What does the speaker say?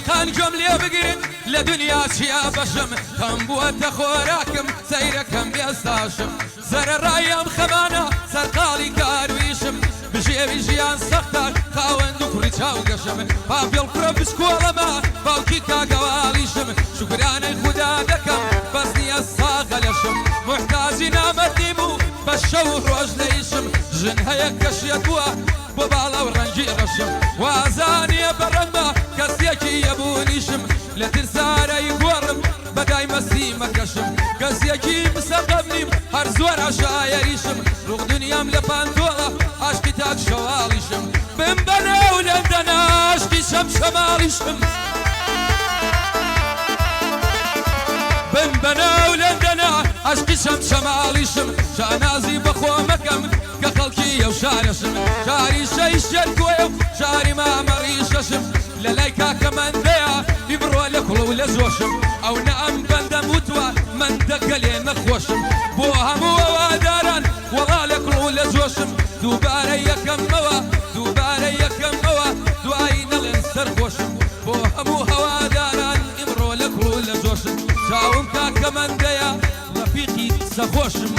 خان گوێم لێ بگرن لە دنیا چیا بەشم هەم بووەتە خۆراکم سەیرەکەم بێستاشم زەرە ڕایم خەمانە سەرقاڵی کارویشم بژێوی ژیان سەختان خاوەند و کوڕی چاو گەشم پاپێڵ کوڕە بچکۆڵەمە باوکی کاگەواڵیشم شوکرانەی خودا دەکەم بەس نییە ساغە لەشم محتاجی نامەردیم و بە شەو ڕۆژ لەیشم ژن هەیە کەشیەتووە بۆ باڵە و ڕەنگی ڕەشم وازانیە بەڕەمە کەسێکی یەبوونیشم لە ترسارەی گۆڕم بەدای مەسی مەکەشم کەسێکی مسەقەم نیم هەر زۆر عەشایەریشم ڕوق دنیام لە پاندۆڵە عاشقی تاک شەواڵیشم بم بەنێو لەندەنە عاشقی شەمشەماڵیشم بم بەنێو لەندەنە عاشقی شەمشەماڵیشم شانازی بەخۆ مەکەم کە خەڵکی ئەو شارەشم شاری شەی شەرکۆیە و شاری مامەڕی شەشم لە لای کاکەمەندەیە ئیبڕۆ لە کوڵ و لە زۆشم ئەو نە ئەم بەندەم وتوە من دەگەلێ نەخۆشم بۆ هەموو ئەواداران وەڵا لە کوڵ و لە زۆشم دووبارە یەکەمەوە دووبارە یەکەمەوە دوایی نەڵێن سەرخۆشم بۆ هەموو هەواداران ئیبڕۆ لە کوڵ و لە زۆشم چاوم کاکەمەندەیە ڕەفیقی سەخۆشم